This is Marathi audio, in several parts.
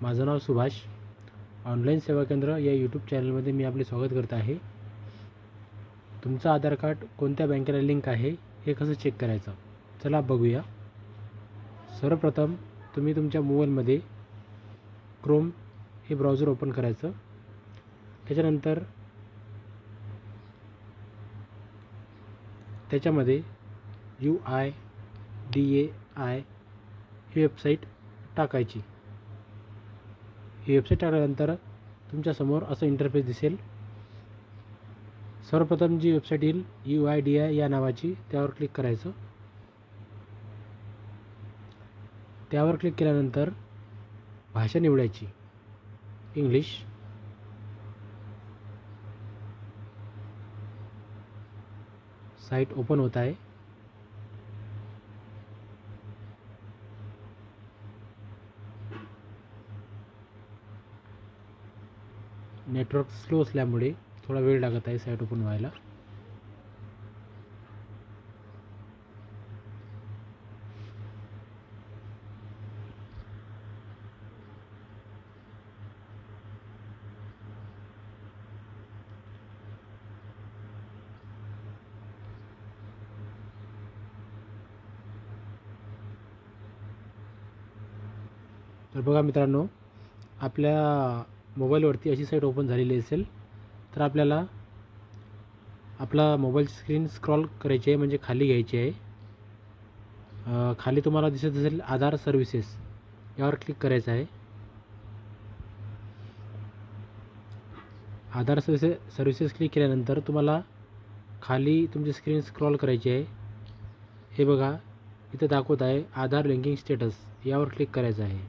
माझं नाव सुभाष. ऑनलाईन सेवा केंद्र या यूट्यूब चॅनलमध्ये मी आपले स्वागत करत आहे. तुमचं आधार कार्ड कोणत्या बँकेला लिंक आहे हे कसं चेक करायचं, चला बघूया. सर्वप्रथम तुम्ही तुमच्या मोबाईलमध्ये क्रोम हे ब्राउझर ओपन करायचं. त्याच्यानंतर त्याच्यामध्ये UIDAI ही वेबसाईट टाकायची. ही वेबसाईट टाकल्यानंतर तुमच्यासमोर असं इंटरफेस दिसेल. सर्वप्रथम जी वेबसाईट येईल UIDAI या नावाची, त्यावर क्लिक करायचं. त्यावर क्लिक केल्यानंतर भाषा निवडायची, इंग्लिश. साईट ओपन होत आहे. नेटवर्क स्लो असल्यामुळे थोडा वेळ लागत आहे साईट ओपन व्हायला. तर बघा मित्रांनो, आपल्या मोबाईलवरती अशी साईट ओपन झालेली असेल. तर आपल्याला आपला मोबाईलची स्क्रीन स्क्रॉल करायची आहे, म्हणजे खाली घ्यायची आहे. खाली तुम्हाला दिसत असेल आधार सर्व्हिसेस, यावर क्लिक करायचं आहे. आधार सर्व्हिसेस क्लिक केल्यानंतर तुम्हाला खाली तुमची स्क्रीन स्क्रॉल करायची आहे. हे बघा इथं दाखवत आहे आधार लिंकिंग स्टेटस, यावर क्लिक करायचं आहे.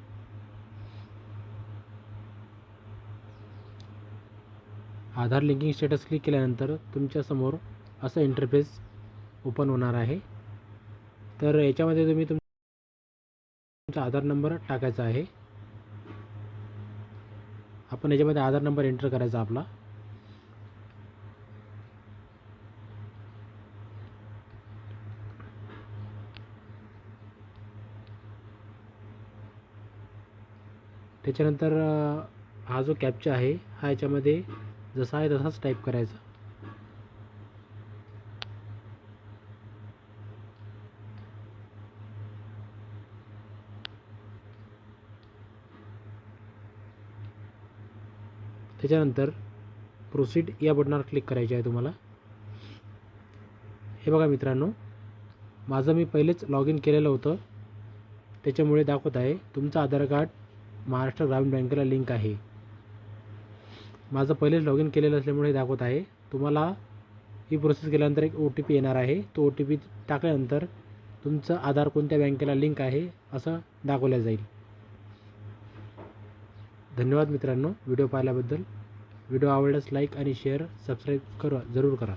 आधार लिंकिंग स्टेटस क्लिक केल्यानंतर तुमच्यासमोर असं इंटरफेस ओपन होणार आहे. तर याच्यामध्ये तुम्ही तुमचा आधार नंबर टाकायचा आहे. आपण याच्यामध्ये आधार नंबर एंटर करायचा आपला. त्याच्यानंतर हा जो कॅप्चा आहे हा याच्यामध्ये जसा आहे तसाच टाईप करायचा. त्याच्यानंतर प्रोसीड या बटनावर क्लिक करायचे आहे तुम्हाला. हे बघा मित्रांनो, माझं मी पहिलेच लॉग इन केलेलं होतं, त्याच्यामुळे दाखवत आहे तुमचं आधार कार्ड महाराष्ट्र ग्रामीण बँकेला लिंक आहे. माझं पहिलेच लॉग इन केलेलं असल्यामुळे दाखवत आहे. तुम्हाला ही प्रोसेस केल्यानंतर एक OTP येणार आहे. तो OTP टाकल्यानंतर तुमचं आधार कोणत्या बँकेला लिंक आहे असं दाखवलं जाईल. धन्यवाद मित्रांनो व्हिडिओ पाहिल्याबद्दल. व्हिडिओ आवडल्यास लाईक आणि शेअर, सबस्क्राईब जरूर करा.